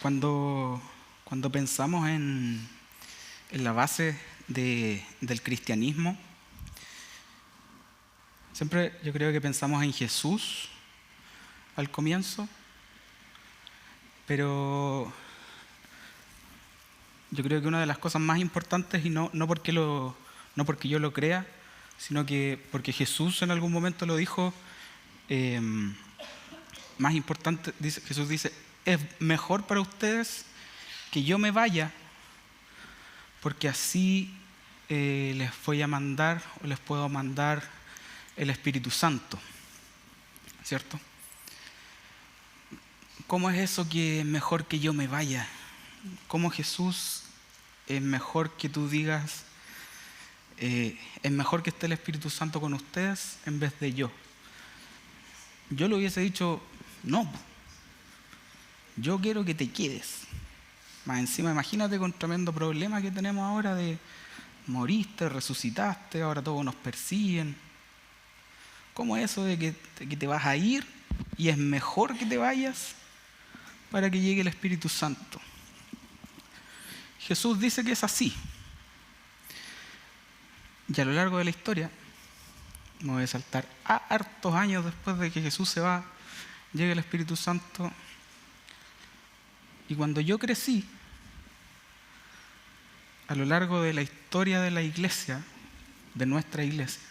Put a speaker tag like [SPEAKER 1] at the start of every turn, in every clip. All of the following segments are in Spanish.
[SPEAKER 1] Cuando pensamos en la base del cristianismo, siempre yo creo que pensamos en Jesús al comienzo, pero yo creo que una de las cosas más importantes, y no porque yo lo crea, sino que porque Jesús en algún momento lo dijo, más importante, Jesús dice, es mejor para ustedes que yo me vaya, porque así les voy a mandar o les puedo mandar el Espíritu Santo, ¿cierto? ¿Cómo es eso que es mejor que yo me vaya? ¿Cómo Jesús es mejor que tú digas, es mejor que esté el Espíritu Santo con ustedes en vez de yo? Yo le hubiese dicho, no, yo quiero que te quedes. Más encima, imagínate con tremendo problema que tenemos ahora de moriste, resucitaste, ahora todos nos persiguen. ¿Cómo es eso de que te vas a ir y es mejor que te vayas para que llegue el Espíritu Santo? Jesús dice que es así. Y a lo largo de la historia, me voy a saltar a hartos años después de que Jesús se va, llega el Espíritu Santo. Y cuando yo crecí, a lo largo de la historia de la iglesia, de nuestra iglesia,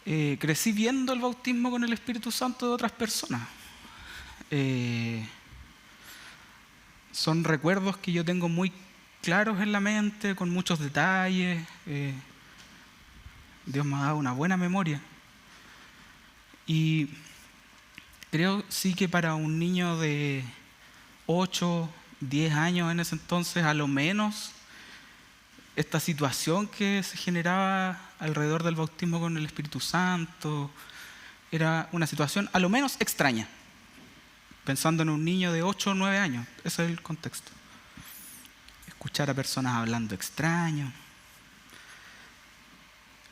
[SPEAKER 1] crecí viendo el bautismo con el Espíritu Santo de otras personas. Son recuerdos que yo tengo muy claros en la mente, con muchos detalles. Dios me ha dado una buena memoria. Y creo sí que para un niño de 8, 10 años en ese entonces, a lo menos, esta situación que se generaba alrededor del bautismo con el Espíritu Santo era una situación a lo menos extraña. Pensando en un niño de 8 o 9 años, ese es el contexto. Escuchar a personas hablando extraño,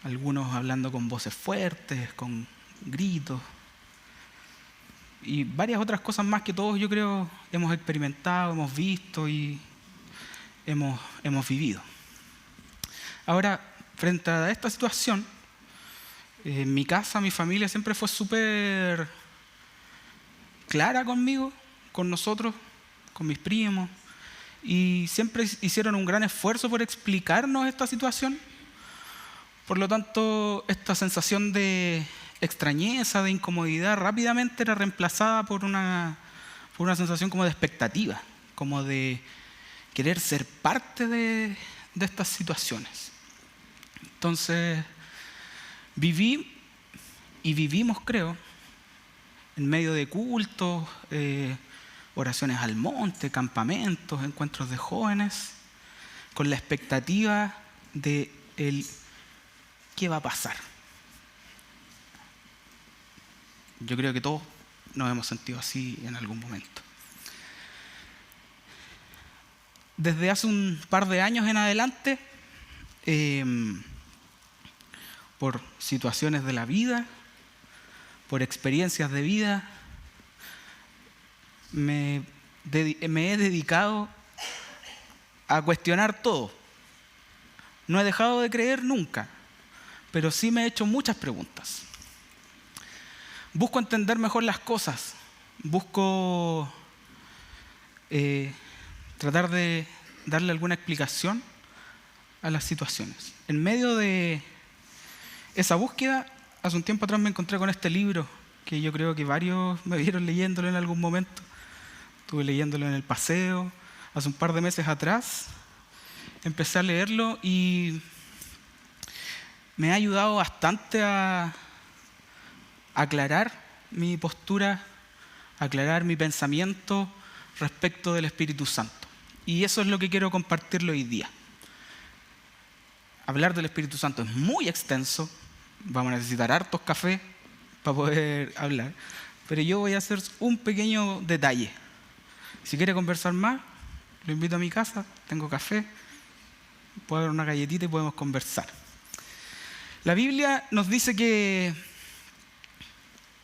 [SPEAKER 1] algunos hablando con voces fuertes, con gritos, y varias otras cosas más que todos yo creo hemos experimentado, hemos visto y hemos vivido. Ahora, frente a esta situación, en mi casa, mi familia siempre fue súper clara conmigo, con nosotros, con mis primos, y siempre hicieron un gran esfuerzo por explicarnos esta situación. Por lo tanto, esta sensación de extrañeza, de incomodidad, rápidamente era reemplazada por una sensación como de expectativa, como de querer ser parte de estas situaciones. Entonces, viví y vivimos, creo, en medio de cultos, oraciones al monte, campamentos, encuentros de jóvenes, con la expectativa de qué va a pasar. Yo creo que todos nos hemos sentido así en algún momento. Desde hace un par de años en adelante, por situaciones de la vida, por experiencias de vida, me he dedicado a cuestionar todo. No he dejado de creer nunca, pero sí me he hecho muchas preguntas. Busco entender mejor las cosas, busco tratar de darle alguna explicación a las situaciones. En medio de esa búsqueda, hace un tiempo atrás me encontré con este libro, que yo creo que varios me vieron leyéndolo en algún momento. Estuve leyéndolo en el paseo, hace un par de meses atrás. Empecé a leerlo y me ha ayudado bastante a aclarar mi postura, aclarar mi pensamiento respecto del Espíritu Santo. Y eso es lo que quiero compartirlo hoy día. Hablar del Espíritu Santo es muy extenso, vamos a necesitar hartos cafés para poder hablar, pero yo voy a hacer un pequeño detalle. Si quiere conversar más, lo invito a mi casa, tengo café, puedo dar una galletita y podemos conversar. La Biblia nos dice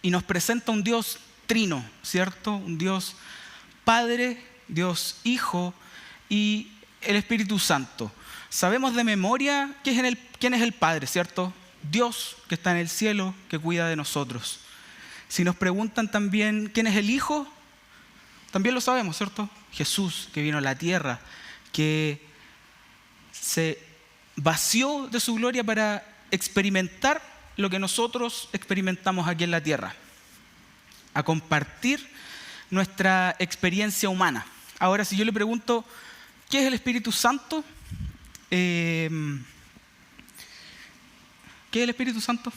[SPEAKER 1] y nos presenta un Dios trino, ¿cierto? Un Dios Padre, Dios Hijo y el Espíritu Santo. Sabemos de memoria quién es el Padre, ¿cierto? Dios que está en el cielo, que cuida de nosotros. Si nos preguntan también quién es el Hijo, también lo sabemos, ¿cierto? Jesús, que vino a la tierra, que se vació de su gloria para experimentar lo que nosotros experimentamos aquí en la tierra, a compartir nuestra experiencia humana. Ahora, si yo le pregunto, ¿qué es el Espíritu Santo? ¿Qué es el Espíritu Santo?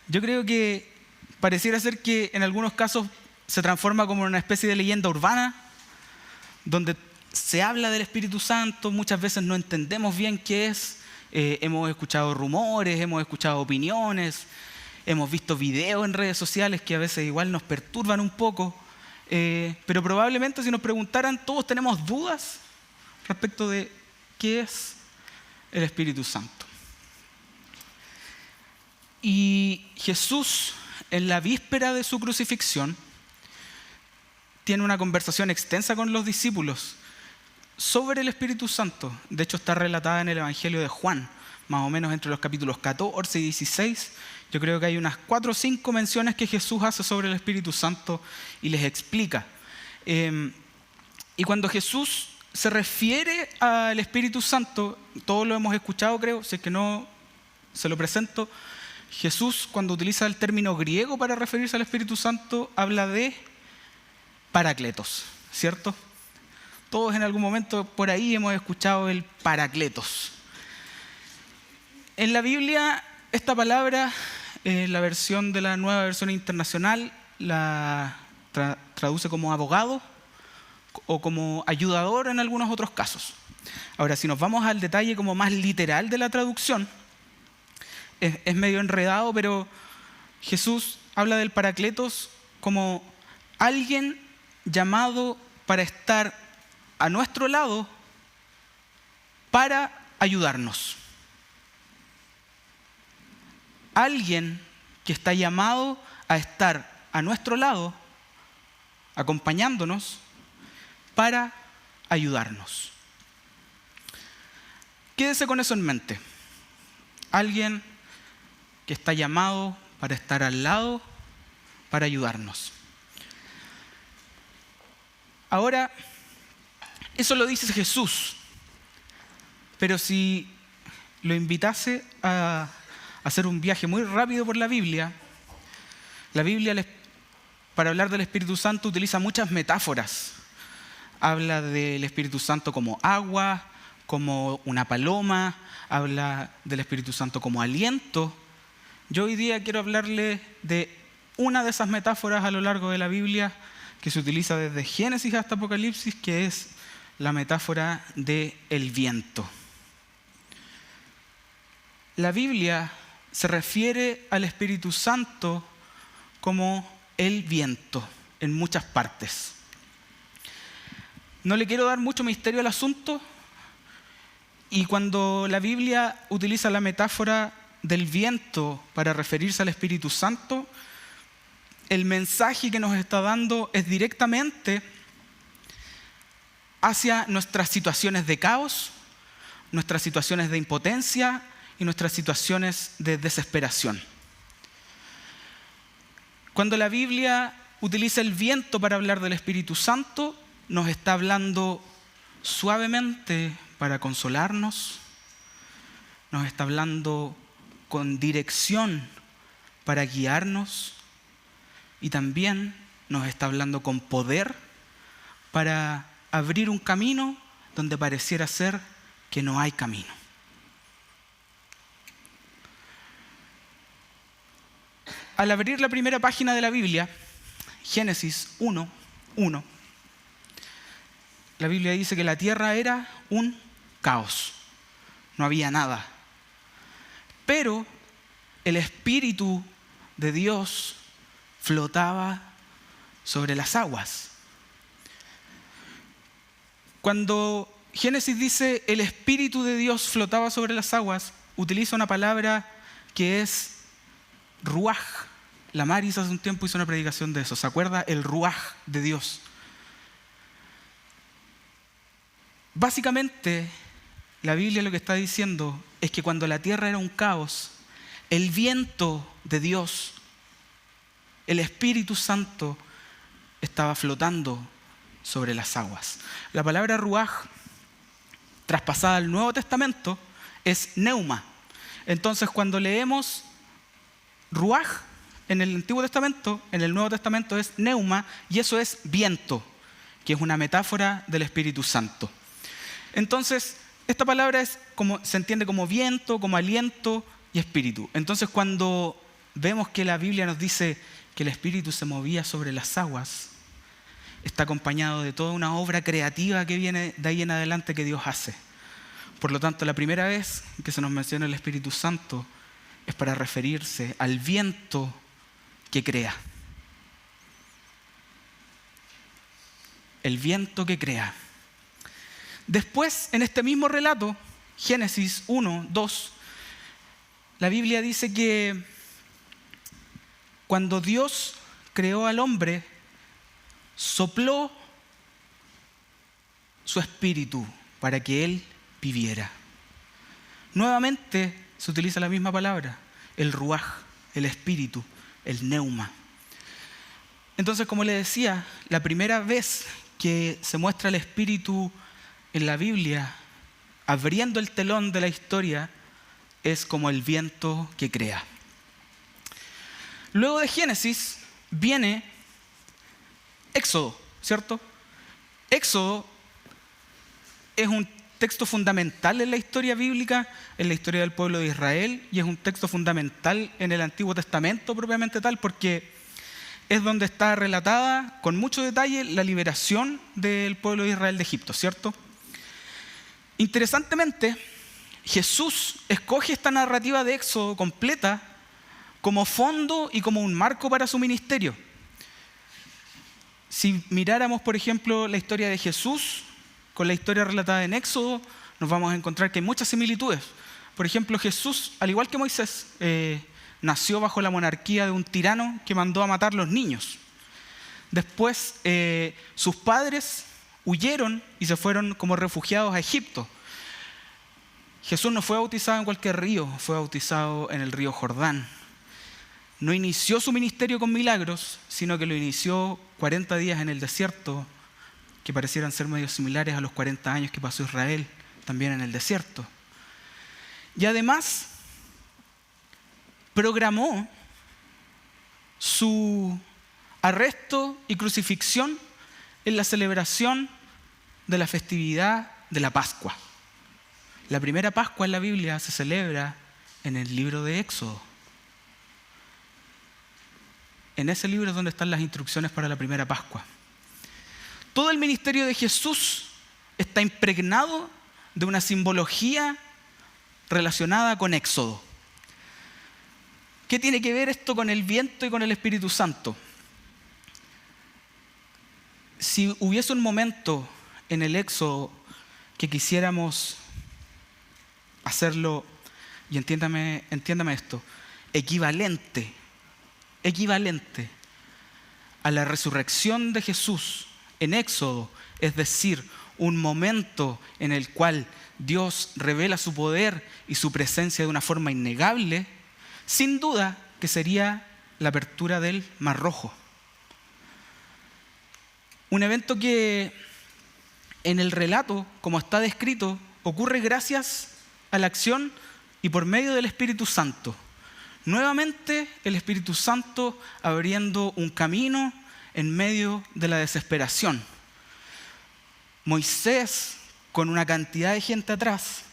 [SPEAKER 1] Yo creo que pareciera ser que en algunos casos se transforma como una especie de leyenda urbana, donde se habla del Espíritu Santo, muchas veces no entendemos bien qué es. Hemos escuchado rumores, hemos escuchado opiniones, hemos visto videos en redes sociales que a veces igual nos perturban un poco, pero probablemente si nos preguntaran, todos tenemos dudas respecto de qué es el Espíritu Santo. Y Jesús, en la víspera de su crucifixión, tiene una conversación extensa con los discípulos sobre el Espíritu Santo. De hecho, está relatada en el Evangelio de Juan, más o menos entre los capítulos 14 y 16. Yo creo que hay unas 4 o 5 menciones que Jesús hace sobre el Espíritu Santo y les explica. Y cuando Jesús se refiere al Espíritu Santo, todos lo hemos escuchado, creo, si es que no, se lo presento. Jesús, cuando utiliza el término griego para referirse al Espíritu Santo, habla de Parácletos, ¿cierto? Todos en algún momento por ahí hemos escuchado el Parácletos. En la Biblia, esta palabra, la versión de la Nueva Versión Internacional, la traduce como abogado o como ayudador en algunos otros casos. Ahora, si nos vamos al detalle como más literal de la traducción, es medio enredado, pero Jesús habla del Parácletos como alguien llamado para estar a nuestro lado para ayudarnos. Alguien que está llamado a estar a nuestro lado, acompañándonos, para ayudarnos. Quédese con eso en mente. Alguien que está llamado para estar al lado, para ayudarnos. Ahora, eso lo dice Jesús, pero si lo invitase a hacer un viaje muy rápido por la Biblia para hablar del Espíritu Santo utiliza muchas metáforas. Habla del Espíritu Santo como agua, como una paloma, habla del Espíritu Santo como aliento. Yo hoy día quiero hablarle de una de esas metáforas a lo largo de la Biblia que se utiliza desde Génesis hasta Apocalipsis, que es la metáfora del viento. La Biblia se refiere al Espíritu Santo como el viento en muchas partes. No le quiero dar mucho misterio al asunto, y cuando la Biblia utiliza la metáfora del viento para referirse al Espíritu Santo, el mensaje que nos está dando es directamente hacia nuestras situaciones de caos, nuestras situaciones de impotencia y nuestras situaciones de desesperación. Cuando la Biblia utiliza el viento para hablar del Espíritu Santo, nos está hablando suavemente para consolarnos, nos está hablando con dirección para guiarnos y también nos está hablando con poder para abrir un camino donde pareciera ser que no hay camino. Al abrir la primera página de la Biblia, Génesis 1:1, la Biblia dice que la tierra era un caos, no había nada. Pero el Espíritu de Dios flotaba sobre las aguas. Cuando Génesis dice el Espíritu de Dios flotaba sobre las aguas, utiliza una palabra que es ruaj, La Maris hace un tiempo hizo una predicación de eso. ¿Se acuerda? El ruaj de Dios. Básicamente, la Biblia lo que está diciendo es que cuando la tierra era un caos, el viento de Dios, el Espíritu Santo, estaba flotando sobre las aguas. La palabra ruaj, traspasada al Nuevo Testamento, es neuma. Entonces, cuando leemos ruaj en el Antiguo Testamento, en el Nuevo Testamento es neuma, y eso es viento, que es una metáfora del Espíritu Santo. Entonces, esta palabra se entiende como viento, como aliento y espíritu. Entonces, cuando vemos que la Biblia nos dice que el Espíritu se movía sobre las aguas, está acompañado de toda una obra creativa que viene de ahí en adelante que Dios hace. Por lo tanto, la primera vez que se nos menciona el Espíritu Santo es para referirse al viento que crea. El viento que crea. Después, en este mismo relato, Génesis 1, 2, la Biblia dice que cuando Dios creó al hombre, sopló su espíritu para que él viviera. Nuevamente se utiliza la misma palabra, el ruaj, el espíritu, el neuma. Entonces, como le decía, la primera vez que se muestra el espíritu en la Biblia, abriendo el telón de la historia, es como el viento que crea. Luego de Génesis viene Éxodo, ¿cierto? Éxodo es un texto fundamental en la historia bíblica, en la historia del pueblo de Israel, y es un texto fundamental en el Antiguo Testamento propiamente tal, porque es donde está relatada con mucho detalle la liberación del pueblo de Israel de Egipto, ¿cierto? Interesantemente, Jesús escoge esta narrativa de Éxodo completa como fondo y como un marco para su ministerio. Si miráramos, por ejemplo, la historia de Jesús con la historia relatada en Éxodo, nos vamos a encontrar que hay muchas similitudes. Por ejemplo, Jesús, al igual que Moisés, nació bajo la monarquía de un tirano que mandó a matar los niños. Después, sus padres huyeron y se fueron como refugiados a Egipto. Jesús no fue bautizado en cualquier río, fue bautizado en el río Jordán. No inició su ministerio con milagros, sino que lo inició 40 días en el desierto, que parecieran ser medio similares a los 40 años que pasó Israel también en el desierto. Y además, programó su arresto y crucifixión en la celebración de la festividad de la Pascua. La primera Pascua en la Biblia se celebra en el libro de Éxodo. En ese libro es donde están las instrucciones para la primera Pascua. Todo el ministerio de Jesús está impregnado de una simbología relacionada con Éxodo. ¿Qué tiene que ver esto con el viento y con el Espíritu Santo? Si hubiese un momento en el Éxodo que quisiéramos hacerlo, y entiéndame esto, equivalente a la resurrección de Jesús en Éxodo, es decir, un momento en el cual Dios revela su poder y su presencia de una forma innegable, sin duda que sería la apertura del Mar Rojo. Un evento que en el relato, como está descrito, ocurre gracias a la acción y por medio del Espíritu Santo. Nuevamente el Espíritu Santo abriendo un camino en medio de la desesperación. Moisés con una cantidad de gente atrás,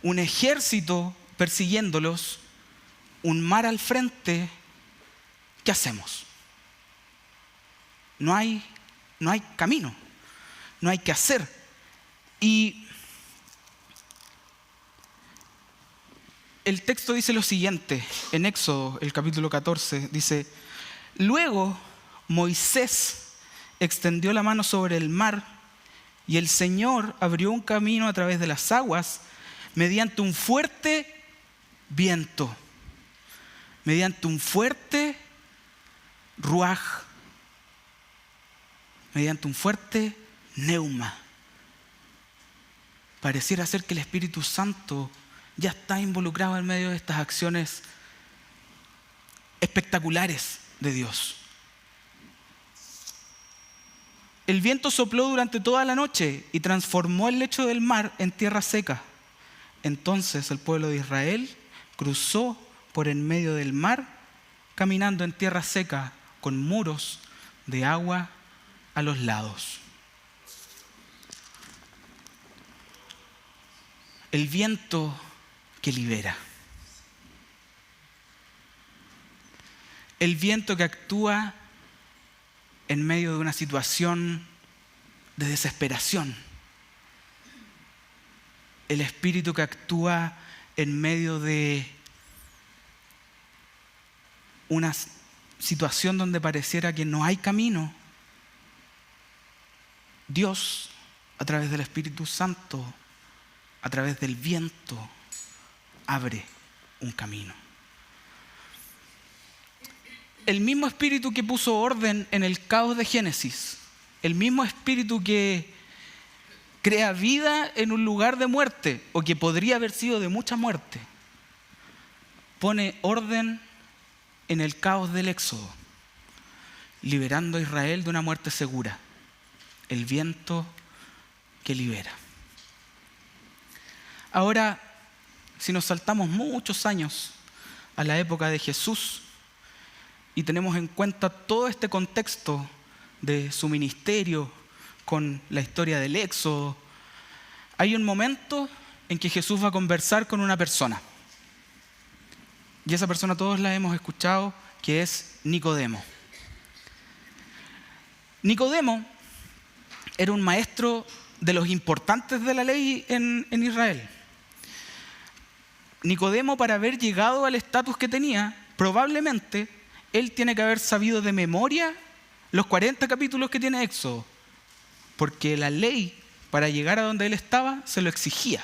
[SPEAKER 1] un ejército persiguiéndolos, un mar al frente. ¿Qué hacemos? No hay camino, no hay qué hacer. Y el texto dice lo siguiente, en Éxodo, el capítulo 14, dice: luego Moisés extendió la mano sobre el mar y el Señor abrió un camino a través de las aguas mediante un fuerte viento. Mediante un fuerte ruaj, mediante un fuerte neuma. Pareciera ser que el Espíritu Santo ya está involucrado en medio de estas acciones espectaculares de Dios. El viento sopló durante toda la noche y transformó el lecho del mar en tierra seca. Entonces el pueblo de Israel cruzó por en medio del mar, caminando en tierra seca, con muros de agua a los lados. El viento que libera. El viento que actúa en medio de una situación de desesperación. El espíritu que actúa en medio de una situación donde pareciera que no hay camino. Dios, a través del Espíritu Santo, a través del viento, abre un camino. El mismo espíritu que puso orden en el caos de Génesis, el mismo espíritu que crea vida en un lugar de muerte, o que podría haber sido de mucha muerte, pone orden en el caos del Éxodo, liberando a Israel de una muerte segura. El viento que libera. Ahora, si nos saltamos muchos años a la época de Jesús y tenemos en cuenta todo este contexto de su ministerio con la historia del Éxodo, hay un momento en que Jesús va a conversar con una persona. Y esa persona todos la hemos escuchado, que es Nicodemo. Nicodemo era un maestro de los importantes de la ley en Israel. Nicodemo, para haber llegado al estatus que tenía, probablemente él tiene que haber sabido de memoria los 40 capítulos que tiene Éxodo, porque la ley, para llegar a donde él estaba, se lo exigía.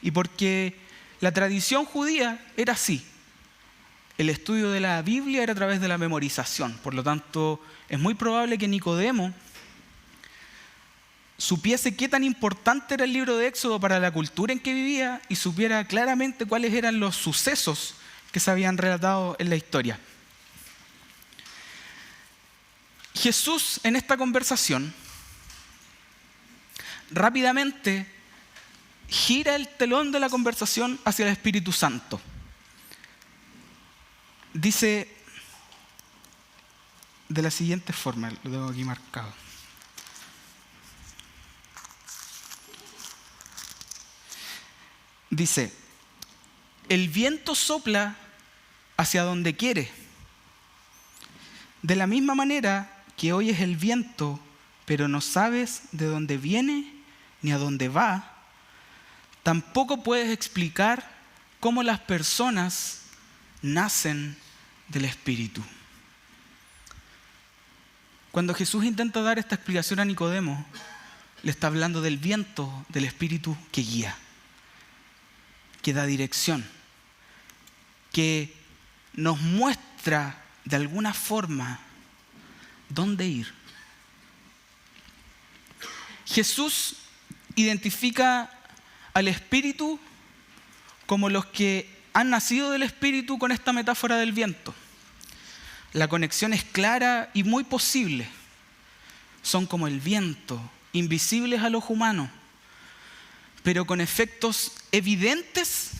[SPEAKER 1] Y porque la tradición judía era así. El estudio de la Biblia era a través de la memorización. Por lo tanto, es muy probable que Nicodemo supiese qué tan importante era el libro de Éxodo para la cultura en que vivía y supiera claramente cuáles eran los sucesos que se habían relatado en la historia. Jesús, en esta conversación, rápidamente gira el telón de la conversación hacia el Espíritu Santo. Dice de la siguiente forma, lo tengo aquí marcado. Dice, el viento sopla hacia donde quiere. De la misma manera que oyes el viento, pero no sabes de dónde viene ni a dónde va, tampoco puedes explicar cómo las personas nacen del Espíritu. Cuando Jesús intenta dar esta explicación a Nicodemo, le está hablando del viento, del Espíritu que guía, que da dirección, que nos muestra de alguna forma dónde ir. Jesús identifica al Espíritu como los que han nacido del Espíritu con esta metáfora del viento. La conexión es clara y muy posible. Son como el viento, invisibles al ojo humano, pero con efectos evidentes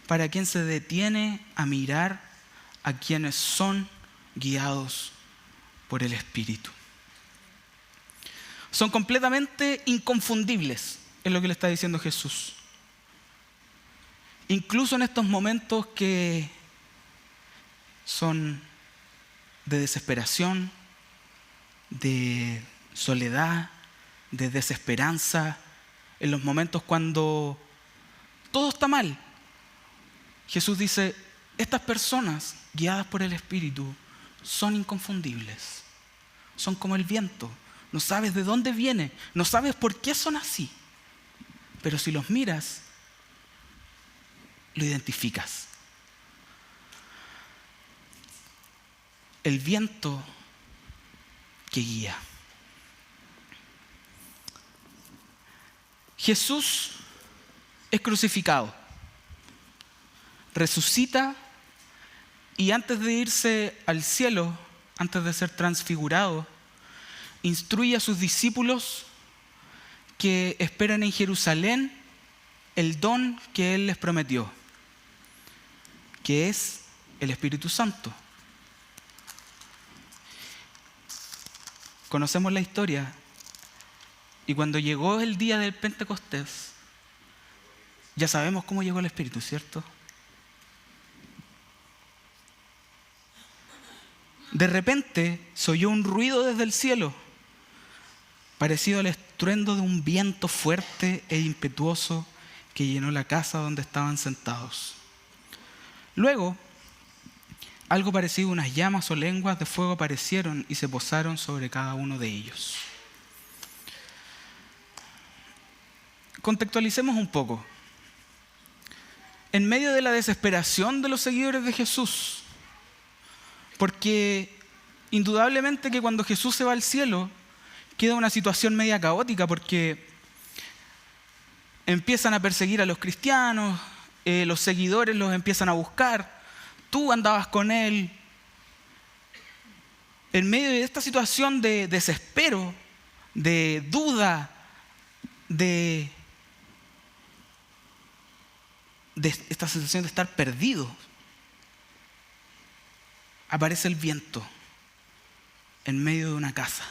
[SPEAKER 1] para quien se detiene a mirar a quienes son guiados por el Espíritu. Son completamente inconfundibles, es lo que le está diciendo Jesús. Incluso en estos momentos que son de desesperación, de soledad, de desesperanza, en los momentos cuando todo está mal, Jesús dice, estas personas guiadas por el Espíritu son inconfundibles, son como el viento, no sabes de dónde viene, no sabes por qué son así, pero si los miras, lo identificas. el viento que guía. Jesús es crucificado, resucita y antes de irse al cielo, antes de ser transfigurado, instruye a sus discípulos que esperen en Jerusalén el don que Él les prometió, que es el Espíritu Santo. Conocemos la historia y cuando llegó el día del Pentecostés, ya sabemos cómo llegó el Espíritu, ¿cierto? De repente se oyó un ruido desde el cielo, parecido al estruendo de un viento fuerte e impetuoso que llenó la casa donde estaban sentados. Luego, algo parecido a unas llamas o lenguas de fuego aparecieron y se posaron sobre cada uno de ellos. Contextualicemos un poco. En medio de la desesperación de los seguidores de Jesús, porque indudablemente que cuando Jesús se va al cielo, queda una situación media caótica porque empiezan a perseguir a los cristianos, los seguidores los empiezan a buscar, tú andabas con él. En medio de esta situación de desespero, de duda, de esta sensación de estar perdido, aparece el viento en medio de una casa.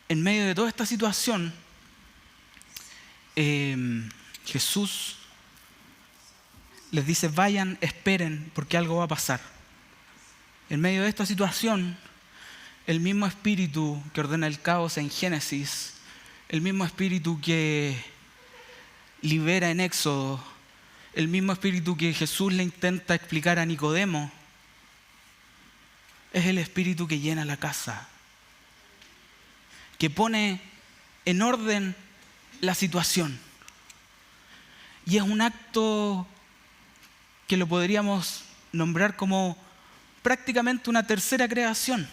[SPEAKER 1] En medio de toda esta situación, Jesús les dice: vayan, esperen, porque algo va a pasar. En medio de esta situación, el mismo espíritu que ordena el caos en Génesis, el mismo espíritu que libera en Éxodo, el mismo espíritu que Jesús le intenta explicar a Nicodemo, es el espíritu que llena la casa, que pone en orden la situación. Y es un acto que lo podríamos nombrar como prácticamente una tercera creación.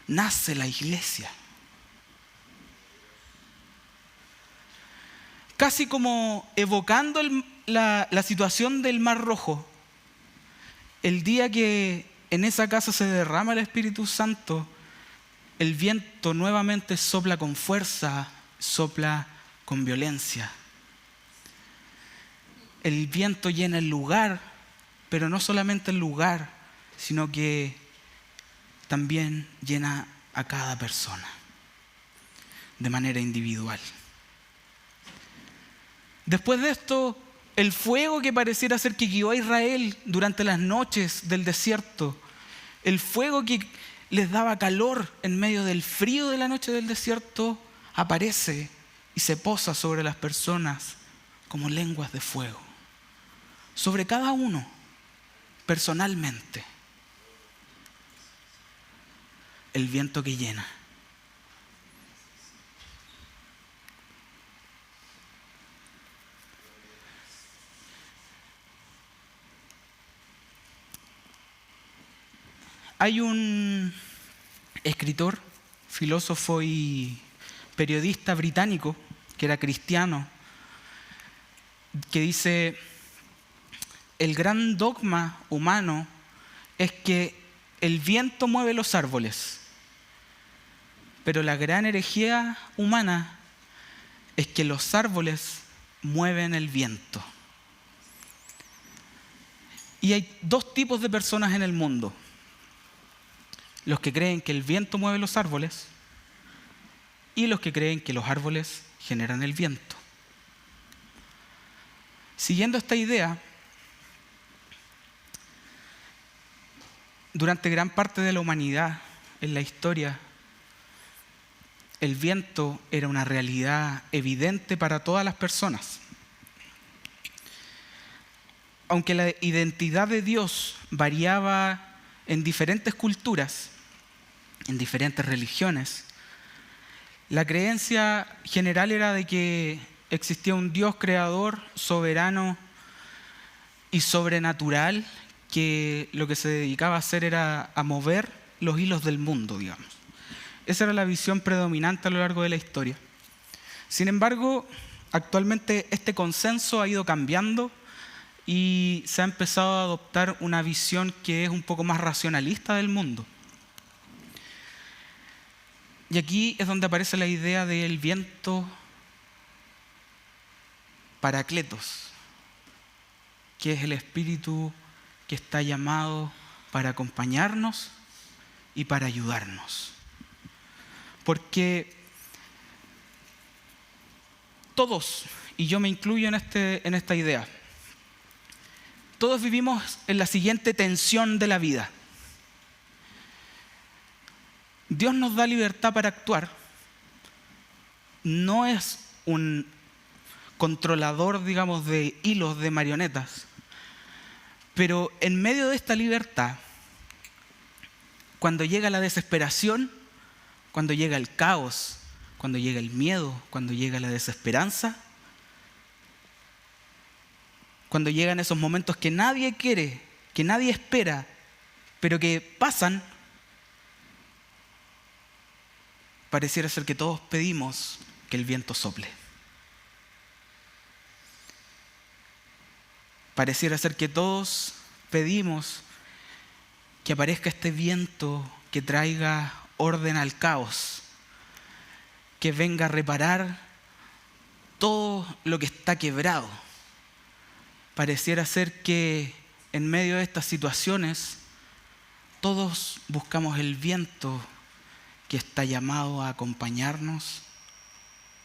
[SPEAKER 1] Nace la iglesia. Casi como evocando la situación del Mar Rojo, el día que en esa casa se derrama el Espíritu Santo, el viento nuevamente sopla con fuerza, sopla con violencia. El viento llena el lugar, pero no solamente el lugar, sino que también llena a cada persona de manera individual. Después de esto, el fuego que pareciera ser que guió a Israel durante las noches del desierto, el fuego que les daba calor en medio del frío de la noche del desierto, aparece y se posa sobre las personas como lenguas de fuego. Sobre cada uno, personalmente. El viento que llena. Hay un escritor, filósofo y periodista británico que era cristiano, que dice: el gran dogma humano es que el viento mueve los árboles, pero la gran herejía humana es que los árboles mueven el viento. Y hay dos tipos de personas en el mundo: los que creen que el viento mueve los árboles y los que creen que los árboles generan el viento. Siguiendo esta idea, durante gran parte de la humanidad, en la historia, el viento era una realidad evidente para todas las personas. Aunque la identidad de Dios variaba en diferentes culturas, en diferentes religiones, la creencia general era de que existía un Dios creador, soberano, y sobrenatural que lo que se dedicaba a hacer era a mover los hilos del mundo, digamos. Esa era la visión predominante a lo largo de la historia. Sin embargo, actualmente este consenso ha ido cambiando y se ha empezado a adoptar una visión que es un poco más racionalista del mundo. Y aquí es donde aparece la idea del viento Paracletos, que es el espíritu que está llamado para acompañarnos y para ayudarnos. Porque todos, y yo me incluyo en esta idea, todos vivimos en la siguiente tensión de la vida. Dios nos da libertad para actuar. No es un controlador, digamos, de hilos, de marionetas. Pero en medio de esta libertad, cuando llega la desesperación, cuando llega el caos, cuando llega el miedo, cuando llega la desesperanza, cuando llegan esos momentos que nadie quiere, que nadie espera, pero que pasan, pareciera ser que todos pedimos que el viento sople. Pareciera ser que todos pedimos que aparezca este viento que traiga orden al caos, que venga a reparar todo lo que está quebrado. Pareciera ser que en medio de estas situaciones todos buscamos el viento que está llamado a acompañarnos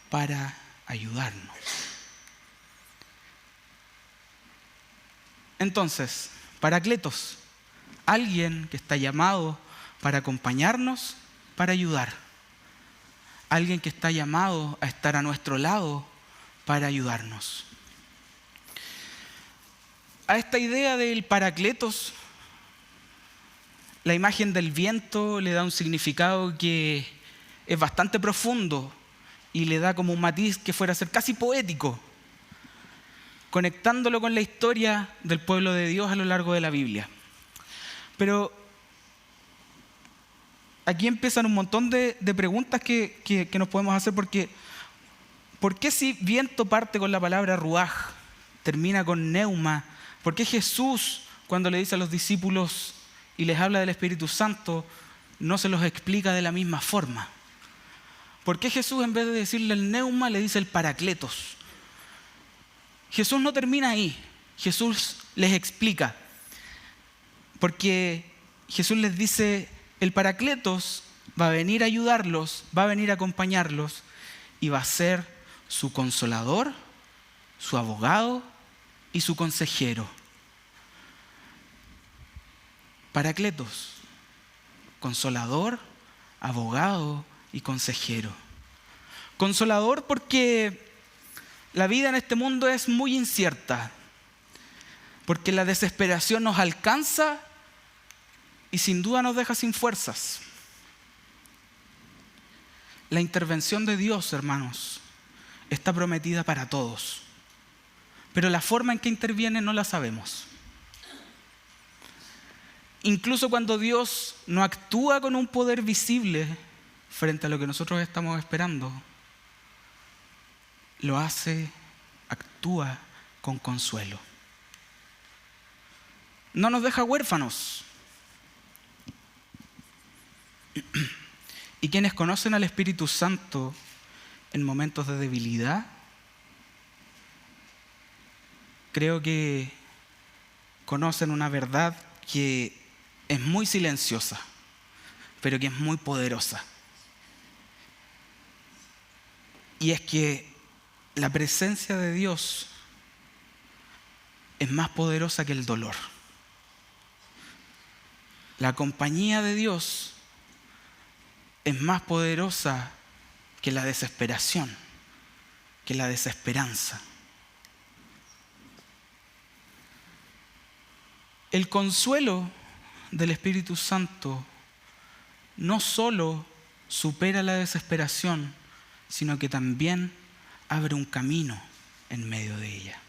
[SPEAKER 1] para ayudarnos. Entonces, Paracletos, alguien que está llamado para acompañarnos, para ayudar. Alguien que está llamado a estar a nuestro lado para ayudarnos. A esta idea del Paracletos, la imagen del viento le da un significado que es bastante profundo y le da como un matiz que fuera a ser casi poético, conectándolo con la historia del pueblo de Dios a lo largo de la Biblia. Pero aquí empiezan un montón de preguntas que nos podemos hacer, porque ¿por qué si viento parte con la palabra ruaj, termina con neuma? ¿Por qué Jesús, cuando le dice a los discípulos y les habla del Espíritu Santo, no se los explica de la misma forma? ¿Por qué Jesús, en vez de decirle el neuma, le dice el paracletos? Jesús no termina ahí. Jesús les explica. Porque Jesús les dice, el paracletos va a venir a ayudarlos, va a venir a acompañarlos y va a ser su consolador, su abogado y su consejero. Paracletos, consolador, abogado y consejero. Consolador porque la vida en este mundo es muy incierta, porque la desesperación nos alcanza y sin duda nos deja sin fuerzas. La intervención de Dios, hermanos, está prometida para todos, pero la forma en que interviene no la sabemos. Incluso cuando Dios no actúa con un poder visible frente a lo que nosotros estamos esperando, lo hace, actúa con consuelo. No nos deja huérfanos. Y quienes conocen al Espíritu Santo en momentos de debilidad, creo que conocen una verdad que es muy silenciosa, pero que es muy poderosa. Y es que la presencia de Dios es más poderosa que el dolor. La compañía de Dios es más poderosa que la desesperación, que la desesperanza. El consuelo del Espíritu Santo no solo supera la desesperación, sino que también abre un camino en medio de ella.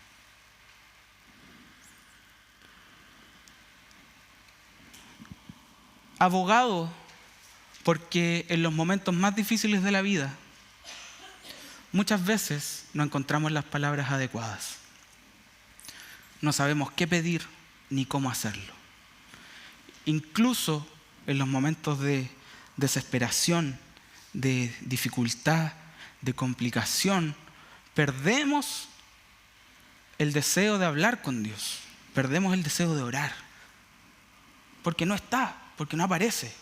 [SPEAKER 1] abogado porque en los momentos más difíciles de la vida muchas veces no encontramos las palabras adecuadas. No sabemos qué pedir ni cómo hacerlo. Incluso en los momentos de desesperación, de dificultad, de complicación, perdemos el deseo de hablar con Dios, perdemos el deseo de orar, porque no está, porque no aparece.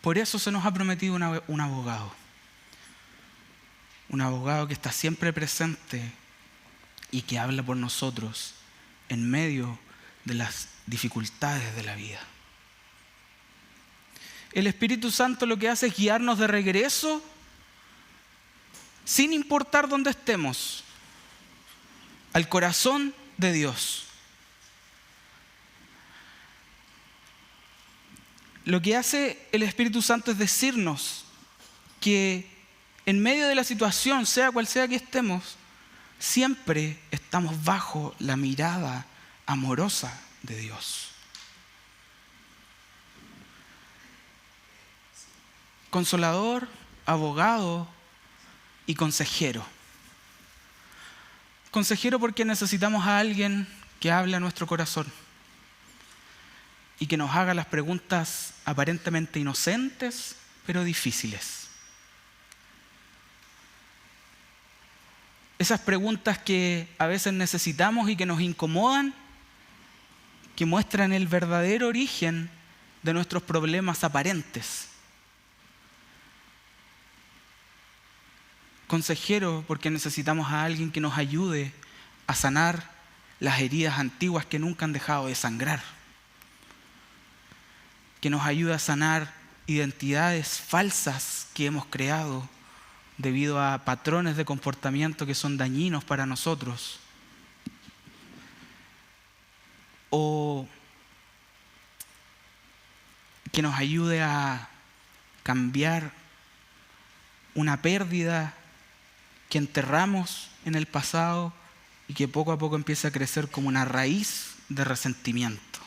[SPEAKER 1] Por eso se nos ha prometido un abogado que está siempre presente y que habla por nosotros en medio de las dificultades de la vida. El Espíritu Santo lo que hace es guiarnos de regreso, sin importar dónde estemos, al corazón de Dios. Lo que hace el Espíritu Santo es decirnos que en medio de la situación, sea cual sea que estemos, siempre estamos bajo la mirada amorosa de Dios. Consolador, abogado y consejero. Consejero porque necesitamos a alguien que hable a nuestro corazón y que nos haga las preguntas aparentemente inocentes, pero difíciles. Esas preguntas que a veces necesitamos y que nos incomodan, que muestran el verdadero origen de nuestros problemas aparentes. Consejero porque necesitamos a alguien que nos ayude a sanar las heridas antiguas que nunca han dejado de sangrar, que nos ayude a sanar identidades falsas que hemos creado debido a patrones de comportamiento que son dañinos para nosotros, o que nos ayude a cambiar una pérdida que enterramos en el pasado y que poco a poco empieza a crecer como una raíz de resentimiento.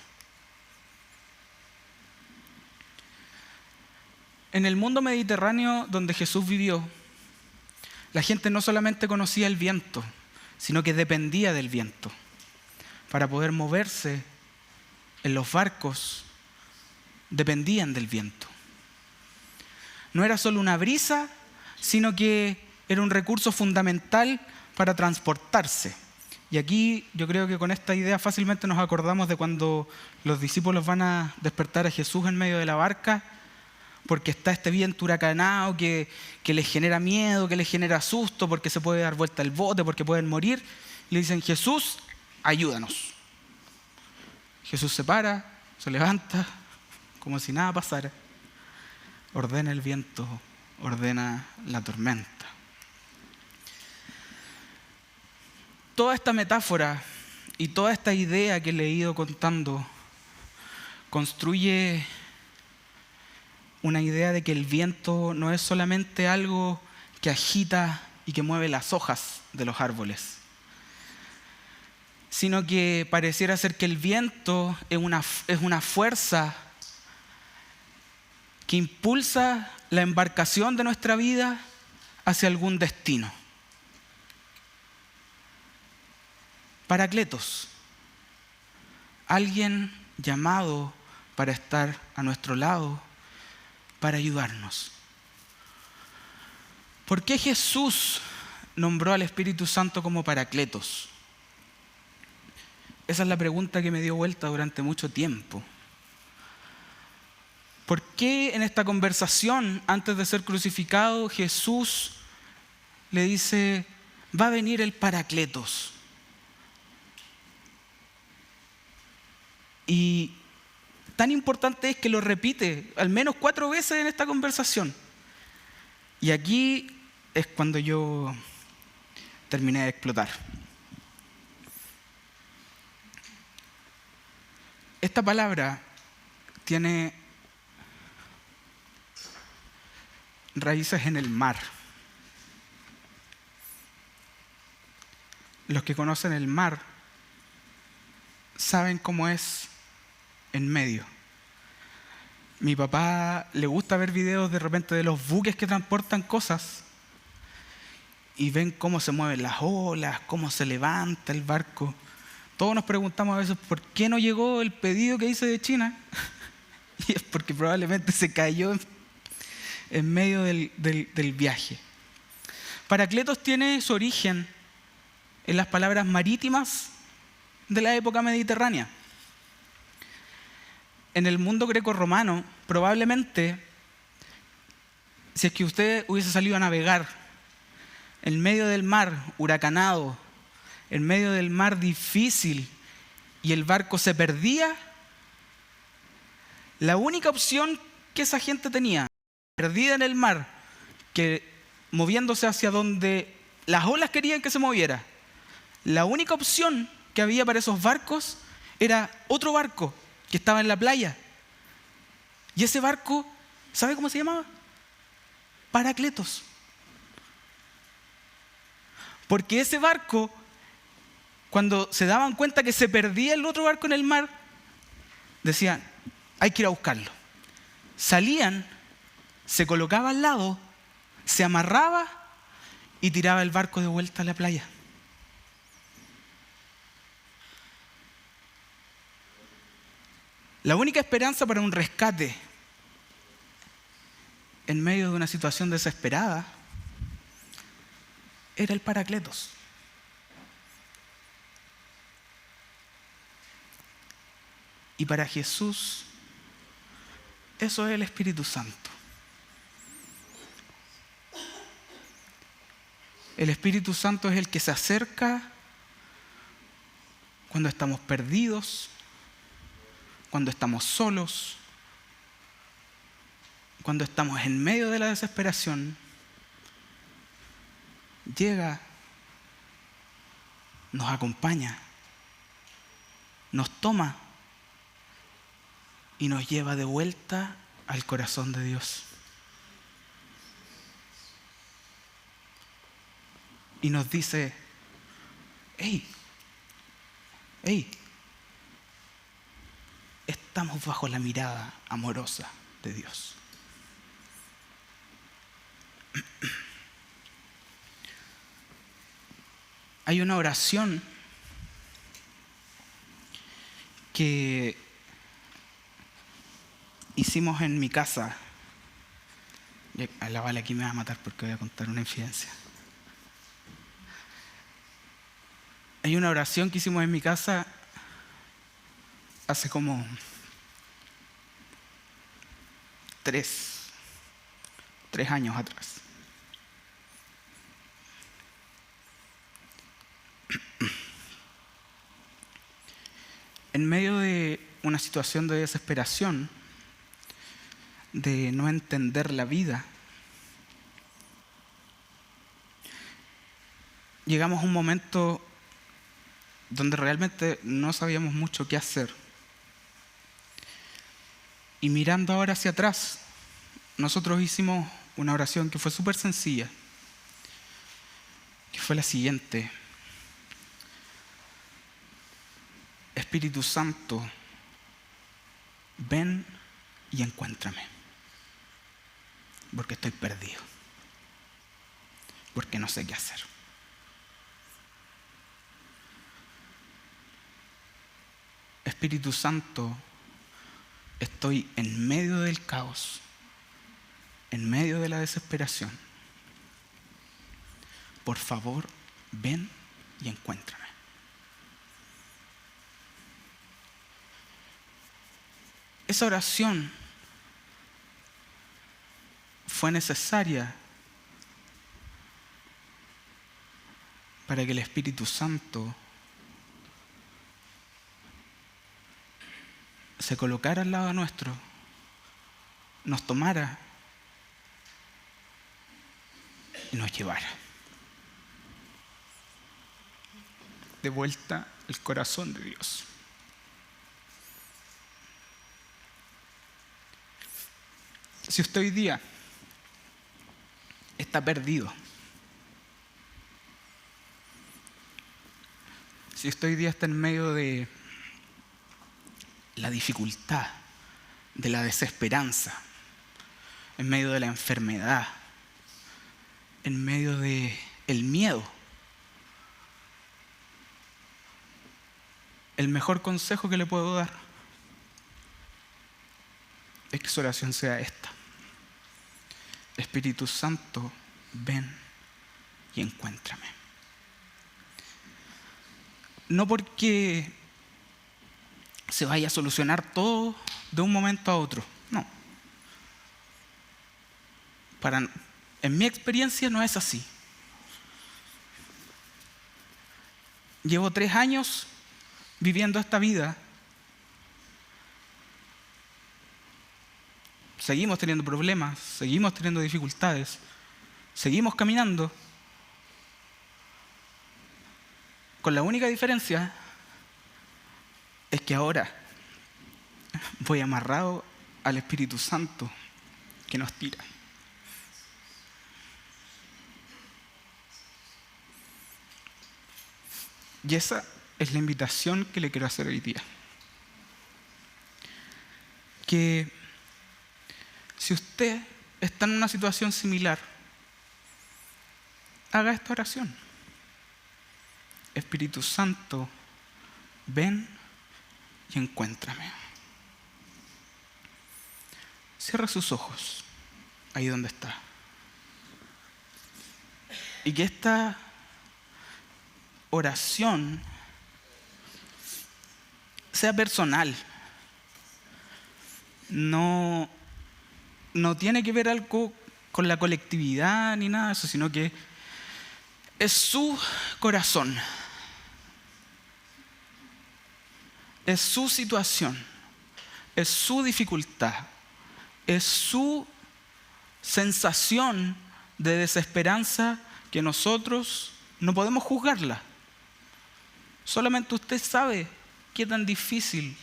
[SPEAKER 1] En el mundo mediterráneo donde Jesús vivió, la gente no solamente conocía el viento, sino que dependía del viento para poder moverse en los barcos. Dependían del viento. No era solo una brisa, sino que era un recurso fundamental para transportarse. Y aquí yo creo que con esta idea fácilmente nos acordamos de cuando los discípulos van a despertar a Jesús en medio de la barca, porque está este viento huracanado que les genera miedo, que les genera susto, porque se puede dar vuelta el bote, porque pueden morir. Y le dicen: Jesús, ayúdanos. Jesús se para, se levanta, como si nada pasara. Ordena el viento, ordena la tormenta. Toda esta metáfora y toda esta idea que le he ido contando construye una idea de que el viento no es solamente algo que agita y que mueve las hojas de los árboles, sino que pareciera ser que el viento es una fuerza que impulsa la embarcación de nuestra vida hacia algún destino. Paracletos, alguien llamado para estar a nuestro lado, para ayudarnos. ¿Por qué Jesús nombró al Espíritu Santo como Paracletos? Esa es la pregunta que me dio vuelta durante mucho tiempo. ¿Por qué en esta conversación, antes de ser crucificado, Jesús le dice: va a venir el Paracletos? Y tan importante es que lo repite al menos 4 veces en esta conversación. Y aquí es cuando yo terminé de explotar. Esta palabra tiene raíces en el mar. Los que conocen el mar saben cómo es en medio. Mi papá le gusta ver videos de repente de los buques que transportan cosas y ven cómo se mueven las olas, cómo se levanta el barco. Todos nos preguntamos a veces por qué no llegó el pedido que hice de China. Y es porque probablemente se cayó en medio del viaje. Paracletos tiene su origen en las palabras marítimas de la época mediterránea. En el mundo greco-romano, probablemente, si es que usted hubiese salido a navegar en medio del mar huracanado, en medio del mar difícil, y el barco se perdía, la única opción que esa gente tenía, perdida en el mar, que moviéndose hacia donde las olas querían que se moviera, la única opción que había para esos barcos era otro barco que estaba en la playa. Y ese barco, ¿sabe cómo se llamaba? Paracletos. Porque ese barco, cuando se daban cuenta que se perdía el otro barco en el mar, decían, hay que ir a buscarlo. Salían, se colocaba al lado, se amarraba y tiraba el barco de vuelta a la playa. La única esperanza para un rescate en medio de una situación desesperada era el Paracletos. Y para Jesús, eso es el Espíritu Santo. El Espíritu Santo es el que se acerca cuando estamos perdidos, cuando estamos solos, cuando estamos en medio de la desesperación. Llega, nos acompaña, nos toma y nos lleva de vuelta al corazón de Dios. Y nos dice, hey, estamos bajo la mirada amorosa de Dios. Hay una oración que hicimos en mi casa. A la Vale aquí me va a matar porque voy a contar una infidencia. Hay una oración que hicimos en mi casa hace como 3 años atrás. En medio de una situación de desesperación, de no entender la vida, llegamos a un momento donde realmente no sabíamos mucho qué hacer. Y mirando ahora hacia atrás, nosotros hicimos una oración que fue súper sencilla, que fue la siguiente: Espíritu Santo, ven y encuéntrame, porque estoy perdido, porque no sé qué hacer. Espíritu Santo, estoy en medio del caos, en medio de la desesperación. Por favor, ven y encuéntrame. Esa oración fue necesaria para que el Espíritu Santo se colocara al lado nuestro, nos tomara y nos llevara de vuelta al corazón de Dios. Si usted hoy día está perdido, si usted hoy día está en medio de la dificultad, de la desesperanza, en medio de la enfermedad, en medio del miedo. El mejor consejo que le puedo dar es que su oración sea esta: Espíritu Santo, ven y encuéntrame. No porque se vaya a solucionar todo de un momento a otro, no. En mi experiencia no es así. Llevo 3 años viviendo esta vida. Seguimos teniendo problemas, seguimos teniendo dificultades, seguimos caminando, con la única diferencia es que ahora voy amarrado al Espíritu Santo que nos tira. Y esa es la invitación que le quiero hacer hoy día. Que si usted está en una situación similar, haga esta oración: Espíritu Santo, ven y encuéntrame. Cierra sus ojos, ahí donde está. Y que esta oración sea personal. No tiene que ver algo con la colectividad ni nada de eso, sino que es su corazón, es su situación, es su dificultad, es su sensación de desesperanza que nosotros no podemos juzgarla. Solamente usted sabe qué tan difícil,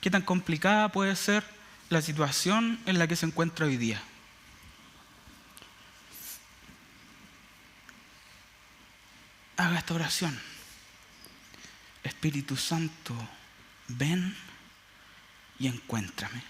[SPEAKER 1] qué tan complicada puede ser la situación en la que se encuentra hoy día. Haga esta oración: Espíritu Santo, ven y encuéntrame.